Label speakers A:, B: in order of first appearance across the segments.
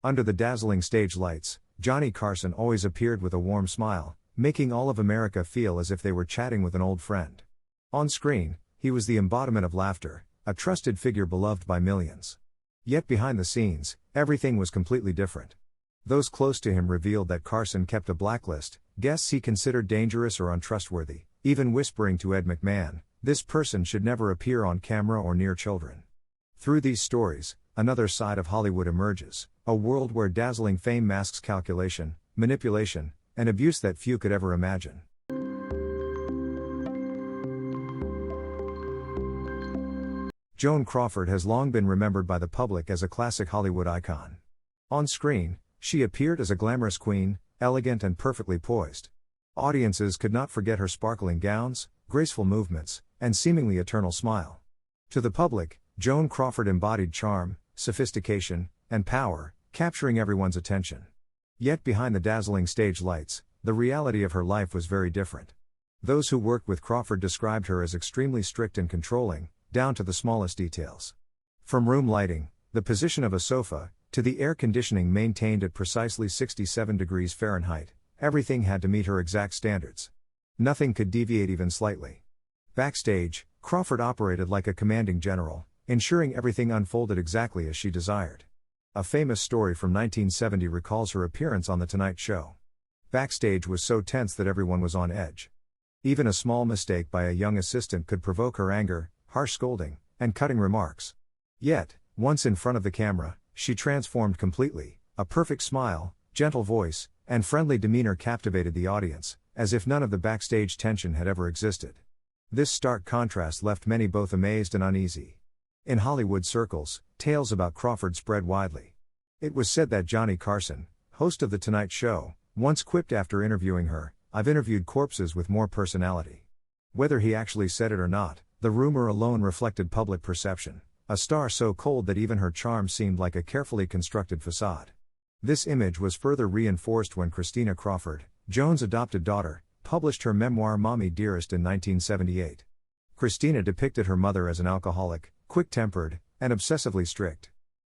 A: Under the dazzling stage lights, Johnny Carson always appeared with a warm smile, making all of America feel as if they were chatting with an old friend. On screen, he was the embodiment of laughter, a trusted figure beloved by millions. Yet behind the scenes, everything was completely different. Those close to him revealed that Carson kept a blacklist, guests he considered dangerous or untrustworthy, even whispering to Ed McMahon, "This person should never appear on camera or near children." Through these stories, another side of Hollywood emerges, a world where dazzling fame masks calculation, manipulation, and abuse that few could ever imagine. Joan Crawford has long been remembered by the public as a classic Hollywood icon. On screen, she appeared as a glamorous queen, elegant and perfectly poised. Audiences could not forget her sparkling gowns, graceful movements, and seemingly eternal smile. To the public, Joan Crawford embodied charm, sophistication, and power, capturing everyone's attention. Yet behind the dazzling stage lights, the reality of her life was very different. Those who worked with Crawford described her as extremely strict and controlling, down to the smallest details. From room lighting, the position of a sofa, to the air conditioning maintained at precisely 67 degrees Fahrenheit, everything had to meet her exact standards. Nothing could deviate even slightly. Backstage, Crawford operated like a commanding general, ensuring everything unfolded exactly as she desired. A famous story from 1970 recalls her appearance on The Tonight Show. Backstage was so tense that everyone was on edge. Even a small mistake by a young assistant could provoke her anger, harsh scolding, and cutting remarks. Yet, once in front of the camera, she transformed completely. A perfect smile, gentle voice, and friendly demeanor captivated the audience, as if none of the backstage tension had ever existed. This stark contrast left many both amazed and uneasy. In Hollywood circles, tales about Crawford spread widely. It was said that Johnny Carson, host of The Tonight Show, once quipped after interviewing her, "I've interviewed corpses with more personality." Whether he actually said it or not, the rumor alone reflected public perception, a star so cold that even her charm seemed like a carefully constructed facade. This image was further reinforced when Christina Crawford, Joan's adopted daughter, published her memoir Mommy Dearest in 1978. Christina depicted her mother as an alcoholic, quick-tempered, and obsessively strict.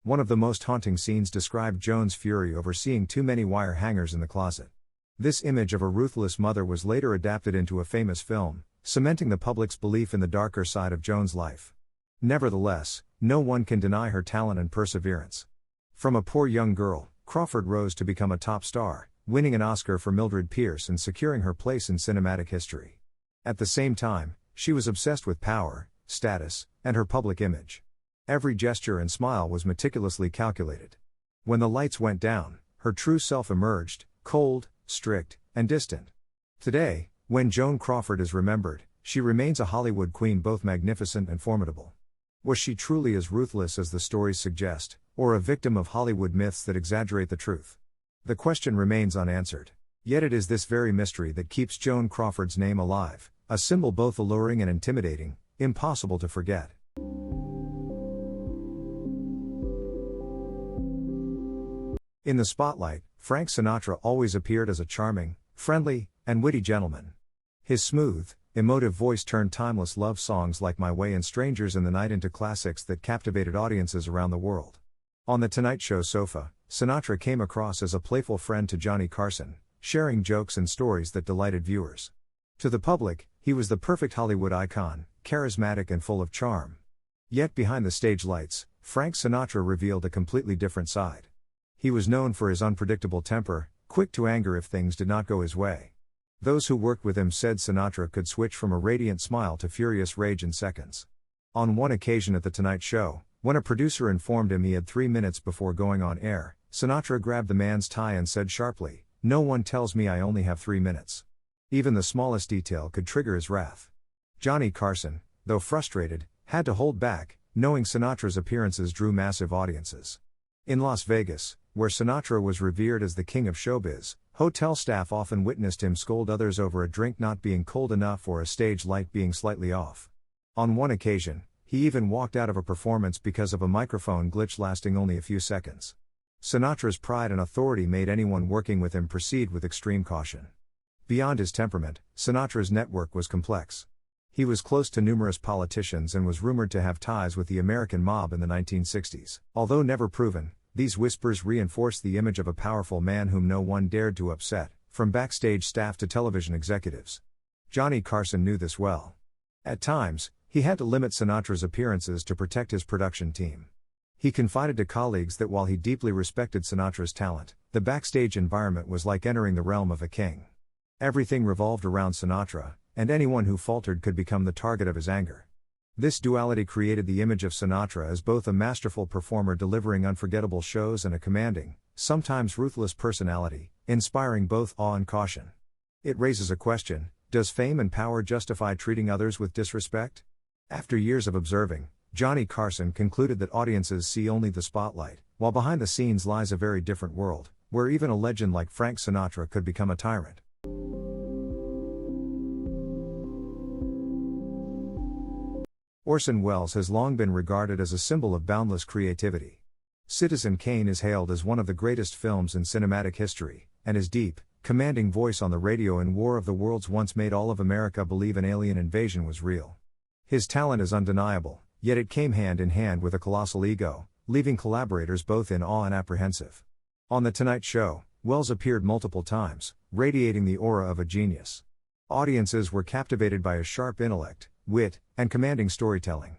A: One of the most haunting scenes described Joan's fury over seeing too many wire hangers in the closet. This image of a ruthless mother was later adapted into a famous film, cementing the public's belief in the darker side of Joan's life. Nevertheless, no one can deny her talent and perseverance. From a poor young girl, Crawford rose to become a top star, winning an Oscar for Mildred Pierce and securing her place in cinematic history. At the same time, she was obsessed with power, status, and her public image. Every gesture and smile was meticulously calculated. When the lights went down, her true self emerged, cold, strict, and distant. Today, when Joan Crawford is remembered, she remains a Hollywood queen, both magnificent and formidable. Was she truly as ruthless as the stories suggest, or a victim of Hollywood myths that exaggerate the truth? The question remains unanswered. Yet it is this very mystery that keeps Joan Crawford's name alive, a symbol both alluring and intimidating, impossible to forget. In the spotlight, Frank Sinatra always appeared as a charming, friendly, and witty gentleman. His smooth, emotive voice turned timeless love songs like My Way and Strangers in the Night into classics that captivated audiences around the world. On The Tonight Show sofa, Sinatra came across as a playful friend to Johnny Carson, sharing jokes and stories that delighted viewers. To the public, he was the perfect Hollywood icon, charismatic and full of charm. Yet behind the stage lights, Frank Sinatra revealed a completely different side. He was known for his unpredictable temper, quick to anger if things did not go his way. Those who worked with him said Sinatra could switch from a radiant smile to furious rage in seconds. On one occasion at The Tonight Show, when a producer informed him he had 3 minutes before going on air, Sinatra grabbed the man's tie and said sharply, "No one tells me I only have 3 minutes." Even the smallest detail could trigger his wrath. Johnny Carson, though frustrated, had to hold back, knowing Sinatra's appearances drew massive audiences. In Las Vegas, where Sinatra was revered as the king of showbiz, hotel staff often witnessed him scold others over a drink not being cold enough or a stage light being slightly off. On one occasion, he even walked out of a performance because of a microphone glitch lasting only a few seconds. Sinatra's pride and authority made anyone working with him proceed with extreme caution. Beyond his temperament, Sinatra's network was complex. He was close to numerous politicians and was rumored to have ties with the American mob in the 1960s. Although never proven, these whispers reinforced the image of a powerful man whom no one dared to upset, from backstage staff to television executives. Johnny Carson knew this well. At times, he had to limit Sinatra's appearances to protect his production team. He confided to colleagues that while he deeply respected Sinatra's talent, the backstage environment was like entering the realm of a king. Everything revolved around Sinatra, and anyone who faltered could become the target of his anger. This duality created the image of Sinatra as both a masterful performer delivering unforgettable shows and a commanding, sometimes ruthless personality, inspiring both awe and caution. It raises a question: does fame and power justify treating others with disrespect? After years of observing, Johnny Carson concluded that audiences see only the spotlight, while behind the scenes lies a very different world, where even a legend like Frank Sinatra could become a tyrant. Orson Welles has long been regarded as a symbol of boundless creativity. Citizen Kane is hailed as one of the greatest films in cinematic history, and his deep, commanding voice on the radio in War of the Worlds once made all of America believe an alien invasion was real. His talent is undeniable, yet it came hand in hand with a colossal ego, leaving collaborators both in awe and apprehensive. On The Tonight Show, Welles appeared multiple times, radiating the aura of a genius. Audiences were captivated by his sharp intellect, wit, and commanding storytelling.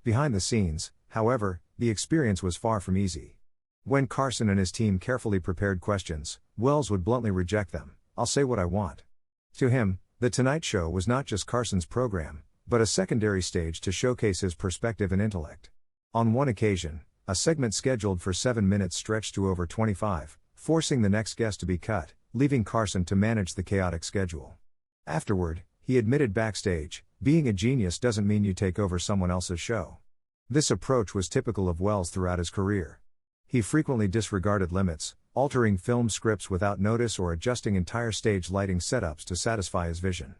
A: Behind the scenes, however, the experience was far from easy. When Carson and his team carefully prepared questions, Welles would bluntly reject them. "I'll say what I want." To him, The Tonight Show was not just Carson's program, but a secondary stage to showcase his perspective and intellect. On one occasion, a segment scheduled for 7 minutes stretched to over 25, forcing the next guest to be cut, leaving Carson to manage the chaotic schedule. Afterward, he admitted backstage, "Being a genius doesn't mean you take over someone else's show." This approach was typical of Welles throughout his career. He frequently disregarded limits, altering film scripts without notice or adjusting entire stage lighting setups to satisfy his vision.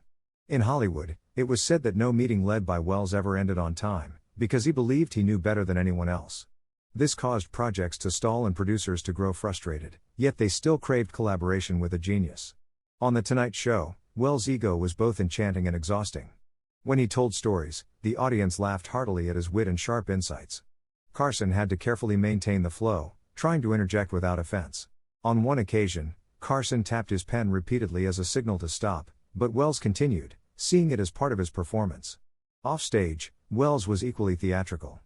A: In Hollywood, it was said that no meeting led by Welles ever ended on time, because he believed he knew better than anyone else. This caused projects to stall and producers to grow frustrated, yet they still craved collaboration with a genius. On The Tonight Show, Welles' ego was both enchanting and exhausting. When he told stories, the audience laughed heartily at his wit and sharp insights. Carson had to carefully maintain the flow, trying to interject without offense. On one occasion, Carson tapped his pen repeatedly as a signal to stop, but Welles continued, seeing it as part of his performance. Offstage, Welles was equally theatrical.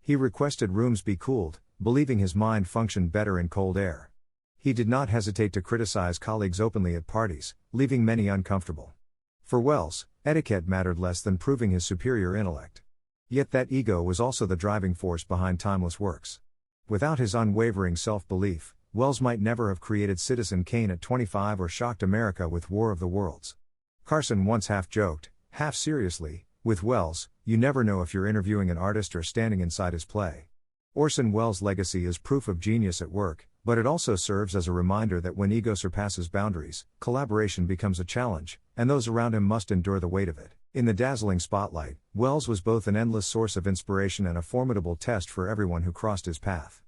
A: He requested rooms be cooled, believing his mind functioned better in cold air. He did not hesitate to criticize colleagues openly at parties, leaving many uncomfortable. For Welles, etiquette mattered less than proving his superior intellect. Yet that ego was also the driving force behind timeless works. Without his unwavering self-belief, Welles might never have created Citizen Kane at 25 or shocked America with War of the Worlds. Carson once half-joked, half-seriously, with Welles, "You never know if you're interviewing an artist or standing inside his play." Orson Welles' legacy is proof of genius at work, but it also serves as a reminder that when ego surpasses boundaries, collaboration becomes a challenge, and those around him must endure the weight of it. In the dazzling spotlight, Welles was both an endless source of inspiration and a formidable test for everyone who crossed his path.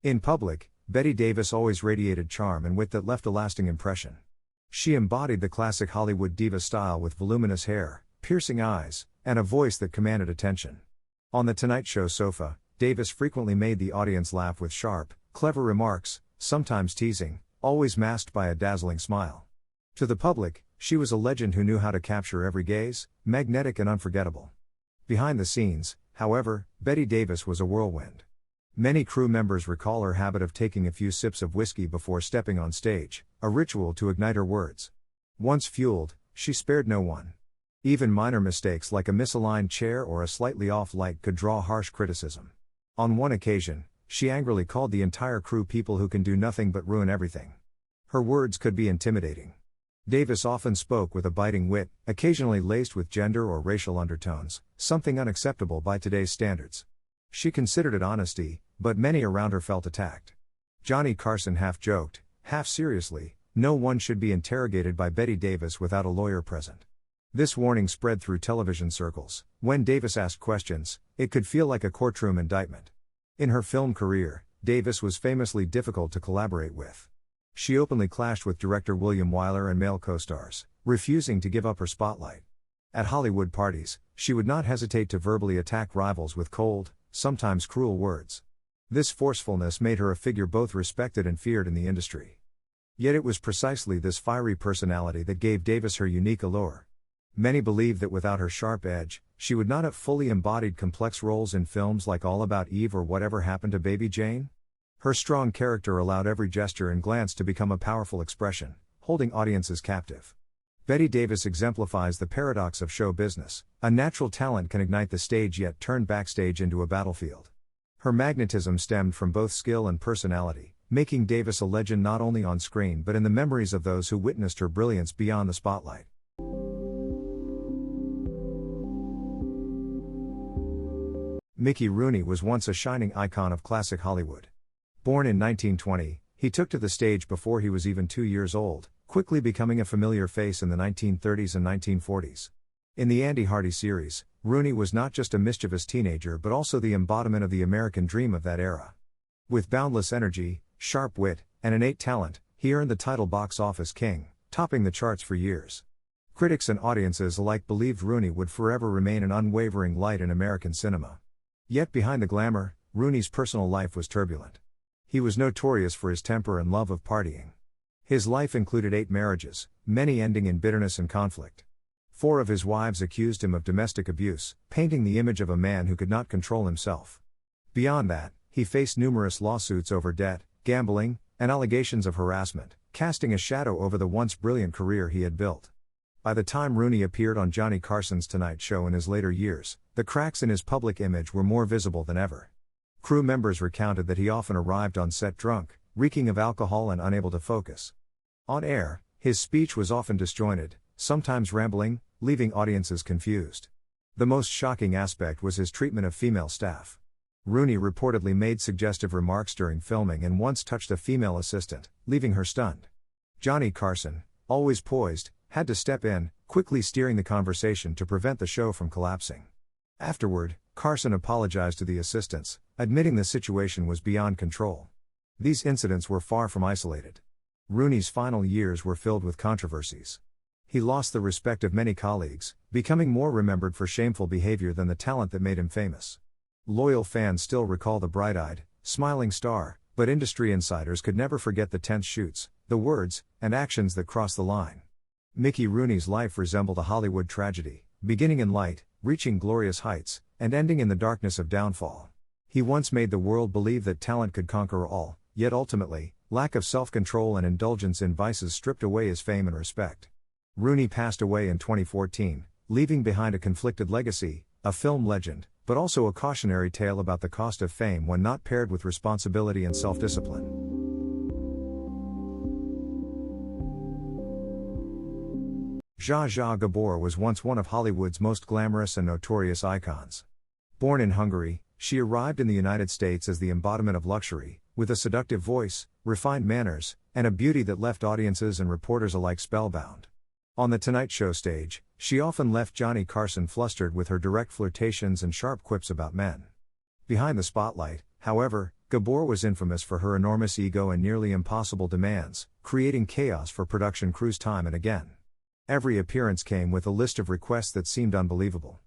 A: In public, Bette Davis always radiated charm and wit that left a lasting impression. She embodied the classic Hollywood diva style with voluminous hair, piercing eyes, and a voice that commanded attention. On The Tonight Show sofa, Davis frequently made the audience laugh with sharp, clever remarks, sometimes teasing, always masked by a dazzling smile. To the public, she was a legend who knew how to capture every gaze, magnetic and unforgettable. Behind the scenes, however, Bette Davis was a whirlwind. Many crew members recall her habit of taking a few sips of whiskey before stepping on stage, a ritual to ignite her words. Once fueled, she spared no one. Even minor mistakes like a misaligned chair or a slightly off light could draw harsh criticism. On one occasion, she angrily called the entire crew people who can do nothing but ruin everything. Her words could be intimidating. Davis often spoke with a biting wit, occasionally laced with gender or racial undertones, something unacceptable by today's standards. She considered it honesty, but many around her felt attacked. Johnny Carson half-joked, half-seriously, "No one should be interrogated by Bette Davis without a lawyer present." This warning spread through television circles. When Davis asked questions, it could feel like a courtroom indictment. In her film career, Davis was famously difficult to collaborate with. She openly clashed with director William Wyler and male co-stars, refusing to give up her spotlight. At Hollywood parties, she would not hesitate to verbally attack rivals with cold, sometimes cruel words. This forcefulness made her a figure both respected and feared in the industry. Yet it was precisely this fiery personality that gave Davis her unique allure. Many believe that without her sharp edge, she would not have fully embodied complex roles in films like All About Eve or Whatever Happened to Baby Jane. Her strong character allowed every gesture and glance to become a powerful expression, holding audiences captive. Bette Davis exemplifies the paradox of show business. A natural talent can ignite the stage yet turn backstage into a battlefield. Her magnetism stemmed from both skill and personality, making Davis a legend not only on screen but in the memories of those who witnessed her brilliance beyond the spotlight. Mickey Rooney was once a shining icon of classic Hollywood. Born in 1920, he took to the stage before he was even 2 years old, quickly becoming a familiar face in the 1930s and 1940s. In the Andy Hardy series, Rooney was not just a mischievous teenager but also the embodiment of the American dream of that era. With boundless energy, sharp wit, and innate talent, he earned the title Box Office King, topping the charts for years. Critics and audiences alike believed Rooney would forever remain an unwavering light in American cinema. Yet behind the glamour, Rooney's personal life was turbulent. He was notorious for his temper and love of partying. His life included 8 marriages, many ending in bitterness and conflict. 4 of his wives accused him of domestic abuse, painting the image of a man who could not control himself. Beyond that, he faced numerous lawsuits over debt, gambling, and allegations of harassment, casting a shadow over the once brilliant career he had built. By the time Rooney appeared on Johnny Carson's Tonight Show in his later years, the cracks in his public image were more visible than ever. Crew members recounted that he often arrived on set drunk, reeking of alcohol and unable to focus. On air, his speech was often disjointed, sometimes rambling, leaving audiences confused. The most shocking aspect was his treatment of female staff. Rooney reportedly made suggestive remarks during filming and once touched a female assistant, leaving her stunned. Johnny Carson, always poised, had to step in, quickly steering the conversation to prevent the show from collapsing. Afterward, Carson apologized to the assistants, admitting the situation was beyond control. These incidents were far from isolated. Rooney's final years were filled with controversies. He lost the respect of many colleagues, becoming more remembered for shameful behavior than the talent that made him famous. Loyal fans still recall the bright-eyed, smiling star, but industry insiders could never forget the tense shoots, the words, and actions that crossed the line. Mickey Rooney's life resembled a Hollywood tragedy, beginning in light, reaching glorious heights, and ending in the darkness of downfall. He once made the world believe that talent could conquer all, yet ultimately, lack of self-control and indulgence in vices stripped away his fame and respect. Rooney passed away in 2014, leaving behind a conflicted legacy, a film legend, but also a cautionary tale about the cost of fame when not paired with responsibility and self-discipline. Zsa Zsa Gabor was once one of Hollywood's most glamorous and notorious icons. Born in Hungary, she arrived in the United States as the embodiment of luxury, with a seductive voice, refined manners, and a beauty that left audiences and reporters alike spellbound. On the Tonight Show stage, she often left Johnny Carson flustered with her direct flirtations and sharp quips about men. Behind the spotlight, however, Gabor was infamous for her enormous ego and nearly impossible demands, creating chaos for production crews time and again. Every appearance came with a list of requests that seemed unbelievable.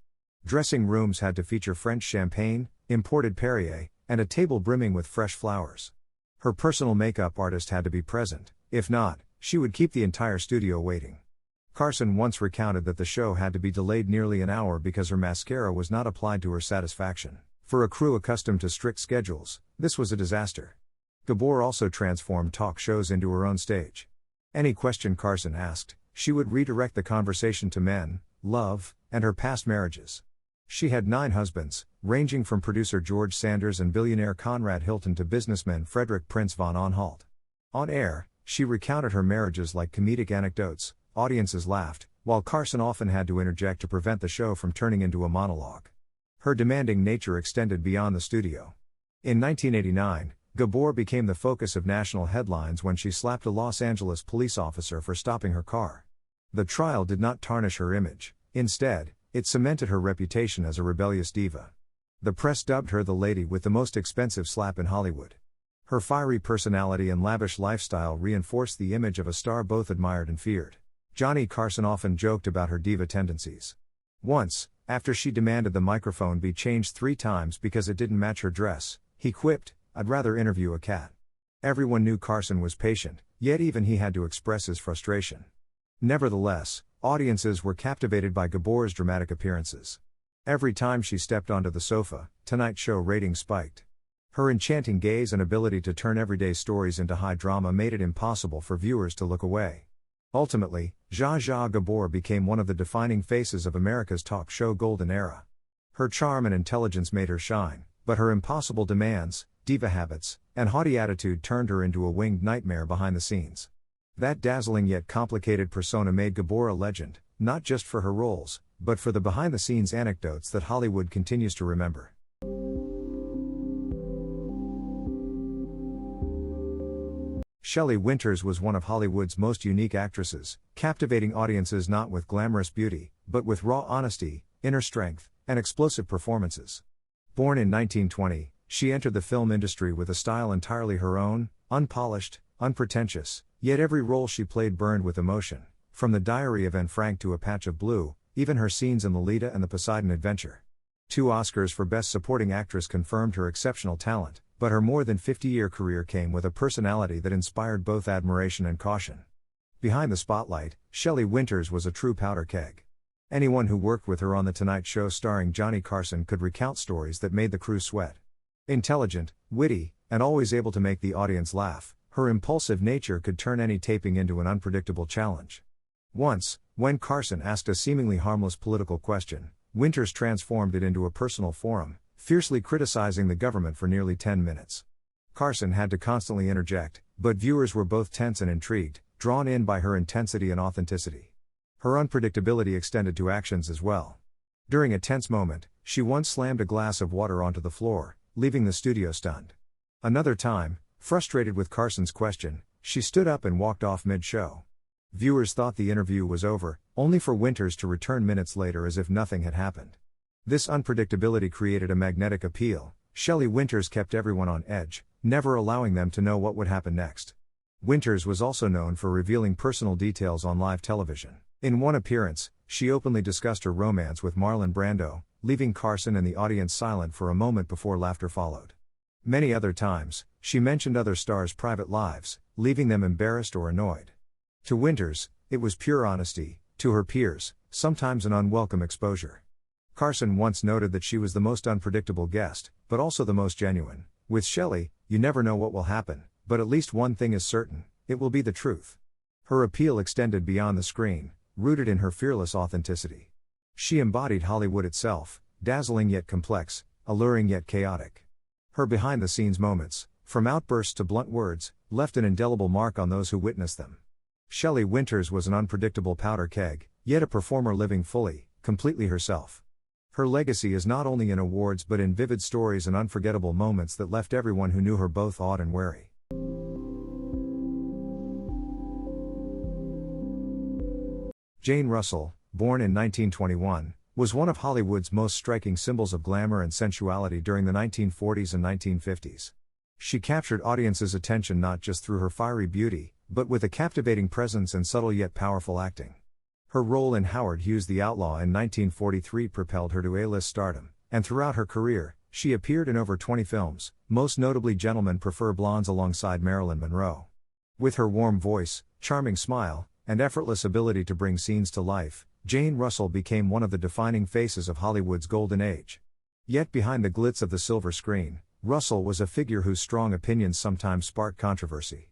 A: Dressing rooms had to feature French champagne, imported Perrier, and a table brimming with fresh flowers. Her personal makeup artist had to be present, if not, she would keep the entire studio waiting. Carson once recounted that the show had to be delayed nearly an hour because her mascara was not applied to her satisfaction. For a crew accustomed to strict schedules, this was a disaster. Gabor also transformed talk shows into her own stage. Any question Carson asked, she would redirect the conversation to men, love, and her past marriages. She had 9 husbands, ranging from producer George Sanders and billionaire Conrad Hilton to businessman Frederick Prince von Anhalt. On air, she recounted her marriages like comedic anecdotes. Audiences laughed, while Carson often had to interject to prevent the show from turning into a monologue. Her demanding nature extended beyond the studio. In 1989, Gabor became the focus of national headlines when she slapped a Los Angeles police officer for stopping her car. The trial did not tarnish her image, instead, it cemented her reputation as a rebellious diva. The press dubbed her the lady with the most expensive slap in Hollywood. Her fiery personality and lavish lifestyle reinforced the image of a star both admired and feared. Johnny Carson often joked about her diva tendencies. Once, after she demanded the microphone be changed 3 times because it didn't match her dress, he quipped, "I'd rather interview a cat." Everyone knew Carson was patient, yet even he had to express his frustration. Nevertheless, audiences were captivated by Gabor's dramatic appearances. Every time she stepped onto the sofa, Tonight Show ratings spiked. Her enchanting gaze and ability to turn everyday stories into high drama made it impossible for viewers to look away. Ultimately, Zsa Zsa Gabor became one of the defining faces of America's talk show golden era. Her charm and intelligence made her shine, but her impossible demands, diva habits, and haughty attitude turned her into a winged nightmare behind the scenes. That dazzling yet complicated persona made Gabor a legend, not just for her roles, but for the behind-the-scenes anecdotes that Hollywood continues to remember. Shelley Winters was one of Hollywood's most unique actresses, captivating audiences not with glamorous beauty, but with raw honesty, inner strength, and explosive performances. Born in 1920, she entered the film industry with a style entirely her own, unpolished, unpretentious, yet every role she played burned with emotion, from The Diary of Anne Frank to A Patch of Blue, even her scenes in Lolita and The Poseidon Adventure. 2 Oscars for Best Supporting Actress confirmed her exceptional talent, but her more than 50-year career came with a personality that inspired both admiration and caution. Behind the spotlight, Shelley Winters was a true powder keg. Anyone who worked with her on The Tonight Show starring Johnny Carson could recount stories that made the crew sweat. Intelligent, witty, and always able to make the audience laugh, her impulsive nature could turn any taping into an unpredictable challenge. Once, when Carson asked a seemingly harmless political question, Winters transformed it into a personal forum, fiercely criticizing the government for nearly 10 minutes. Carson had to constantly interject, but viewers were both tense and intrigued, drawn in by her intensity and authenticity. Her unpredictability extended to actions as well. During a tense moment, she once slammed a glass of water onto the floor, leaving the studio stunned. Another time, frustrated with Carson's question, she stood up and walked off mid-show. Viewers thought the interview was over, only for Winters to return minutes later as if nothing had happened. This unpredictability created a magnetic appeal. Shelley Winters kept everyone on edge, never allowing them to know what would happen next. Winters was also known for revealing personal details on live television. In one appearance, she openly discussed her romance with Marlon Brando, leaving Carson and the audience silent for a moment before laughter followed. Many other times, she mentioned other stars' private lives, leaving them embarrassed or annoyed. To Winters, it was pure honesty; to her peers, sometimes an unwelcome exposure. Carson once noted that she was the most unpredictable guest, but also the most genuine. With Shelley, you never know what will happen, but at least one thing is certain: it will be the truth. Her appeal extended beyond the screen, rooted in her fearless authenticity. She embodied Hollywood itself, dazzling yet complex, alluring yet chaotic. Her behind-the-scenes moments, from outbursts to blunt words, left an indelible mark on those who witnessed them. Shelley Winters was an unpredictable powder keg, yet a performer living fully, completely herself. Her legacy is not only in awards but in vivid stories and unforgettable moments that left everyone who knew her both awed and wary. Jane Russell, born in 1921, was one of Hollywood's most striking symbols of glamour and sensuality during the 1940s and 1950s. She captured audiences' attention not just through her fiery beauty, but with a captivating presence and subtle yet powerful acting. Her role in Howard Hughes' The Outlaw in 1943 propelled her to A-list stardom, and throughout her career, she appeared in over 20 films, most notably Gentlemen Prefer Blondes alongside Marilyn Monroe. With her warm voice, charming smile, and effortless ability to bring scenes to life, Jane Russell became one of the defining faces of Hollywood's golden age. Yet behind the glitz of the silver screen, Russell was a figure whose strong opinions sometimes sparked controversy.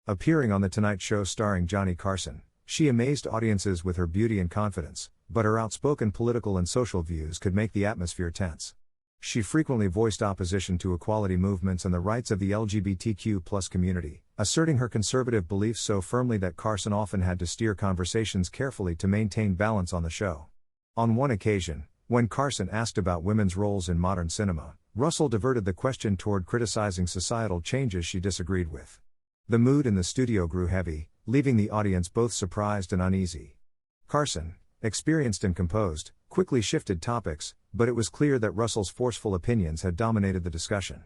A: Appearing on The Tonight Show starring Johnny Carson, she amazed audiences with her beauty and confidence, but her outspoken political and social views could make the atmosphere tense. She frequently voiced opposition to equality movements and the rights of the LGBTQ+ community, asserting her conservative beliefs so firmly that Carson often had to steer conversations carefully to maintain balance on the show. On one occasion, when Carson asked about women's roles in modern cinema, Russell diverted the question toward criticizing societal changes she disagreed with. The mood in the studio grew heavy, leaving the audience both surprised and uneasy. Carson, experienced and composed, quickly shifted topics, but it was clear that Russell's forceful opinions had dominated the discussion.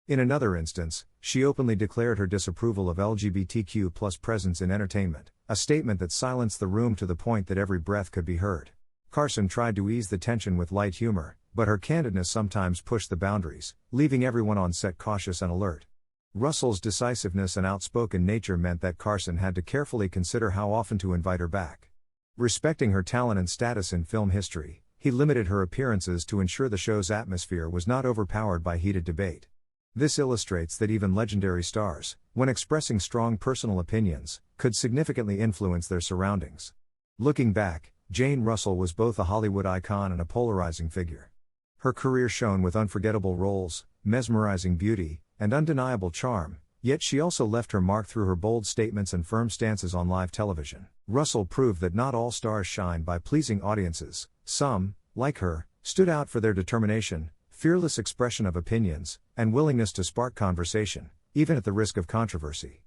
A: In another instance, she openly declared her disapproval of LGBTQ+ presence in entertainment, a statement that silenced the room to the point that every breath could be heard. Carson tried to ease the tension with light humor, but her candidness sometimes pushed the boundaries, leaving everyone on set cautious and alert. Russell's decisiveness and outspoken nature meant that Carson had to carefully consider how often to invite her back. Respecting her talent and status in film history, he limited her appearances to ensure the show's atmosphere was not overpowered by heated debate. This illustrates that even legendary stars, when expressing strong personal opinions, could significantly influence their surroundings. Looking back, Jane Russell was both a Hollywood icon and a polarizing figure. Her career shone with unforgettable roles, mesmerizing beauty, and undeniable charm, yet she also left her mark through her bold statements and firm stances on live television. Russell proved that not all stars shine by pleasing audiences. Some, like her, stood out for their determination, fearless expression of opinions, and willingness to spark conversation, even at the risk of controversy.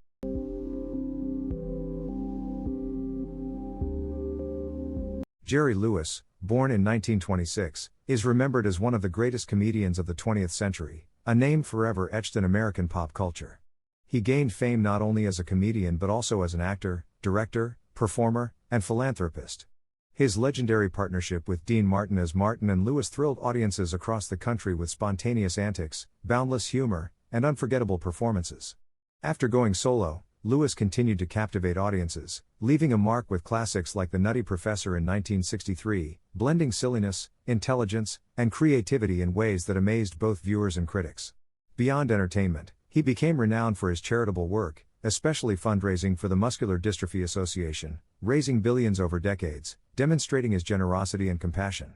A: Jerry Lewis, born in 1926, is remembered as one of the greatest comedians of the 20th century, a name forever etched in American pop culture. He gained fame not only as a comedian but also as an actor, director, performer, and philanthropist. His legendary partnership with Dean Martin as Martin and Lewis thrilled audiences across the country with spontaneous antics, boundless humor, and unforgettable performances. After going solo, Lewis continued to captivate audiences, leaving a mark with classics like The Nutty Professor in 1963, blending silliness, intelligence, and creativity in ways that amazed both viewers and critics. Beyond entertainment, he became renowned for his charitable work, especially fundraising for the Muscular Dystrophy Association, raising billions over decades, demonstrating his generosity and compassion.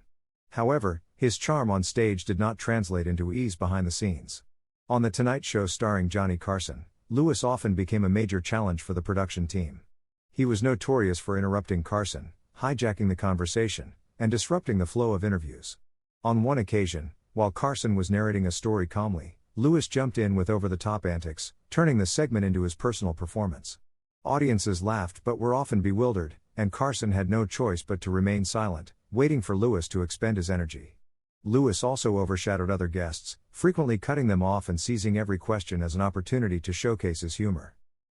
A: However, his charm on stage did not translate into ease behind the scenes. On The Tonight Show starring Johnny Carson, Lewis often became a major challenge for the production team. He was notorious for interrupting Carson, hijacking the conversation, and disrupting the flow of interviews. On one occasion, while Carson was narrating a story calmly, Lewis jumped in with over-the-top antics, turning the segment into his personal performance. Audiences laughed but were often bewildered, and Carson had no choice but to remain silent, waiting for Lewis to expend his energy. Lewis also overshadowed other guests, frequently cutting them off and seizing every question as an opportunity to showcase his humor.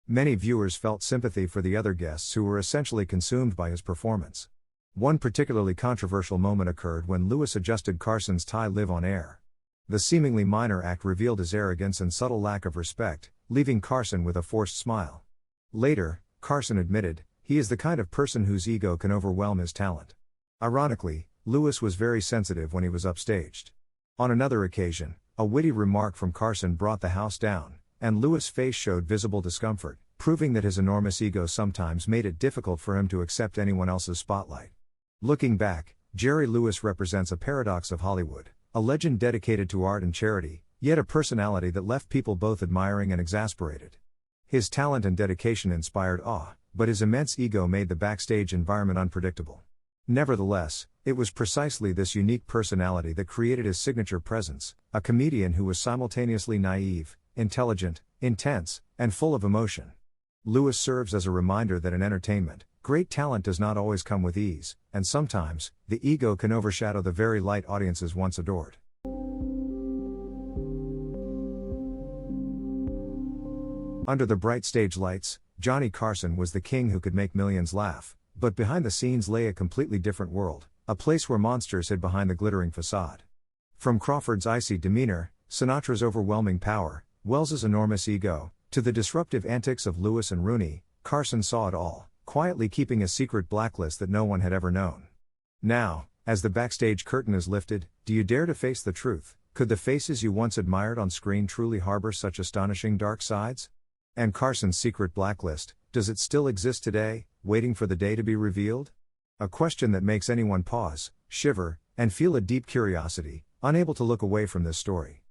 A: Many viewers felt sympathy for the other guests who were essentially consumed by his performance. One particularly controversial moment occurred when Lewis adjusted Carson's tie live on air. The seemingly minor act revealed his arrogance and subtle lack of respect, leaving Carson with a forced smile. Later, Carson admitted, he is the kind of person whose ego can overwhelm his talent. Ironically, Lewis was very sensitive when he was upstaged. On another occasion, a witty remark from Carson brought the house down, and Lewis' face showed visible discomfort, proving that his enormous ego sometimes made it difficult for him to accept anyone else's spotlight. Looking back, Jerry Lewis represents a paradox of Hollywood, a legend dedicated to art and charity, yet a personality that left people both admiring and exasperated. His talent and dedication inspired awe, but his immense ego made the backstage environment unpredictable. Nevertheless, it was precisely this unique personality that created his signature presence, a comedian who was simultaneously naive, intelligent, intense, and full of emotion. Lewis serves as a reminder that in entertainment, great talent does not always come with ease, and sometimes, the ego can overshadow the very light audiences once adored. Under the bright stage lights, Johnny Carson was the king who could make millions laugh, but behind the scenes lay a completely different world, a place where monsters hid behind the glittering facade. From Crawford's icy demeanor, Sinatra's overwhelming power, Wells's enormous ego, to the disruptive antics of Lewis and Rooney, Carson saw it all, quietly keeping a secret blacklist that no one had ever known. Now, as the backstage curtain is lifted, do you dare to face the truth? Could the faces you once admired on screen truly harbor such astonishing dark sides? And Carson's secret blacklist, does it still exist today, waiting for the day to be revealed? A question that makes anyone pause, shiver, and feel a deep curiosity, unable to look away from this story.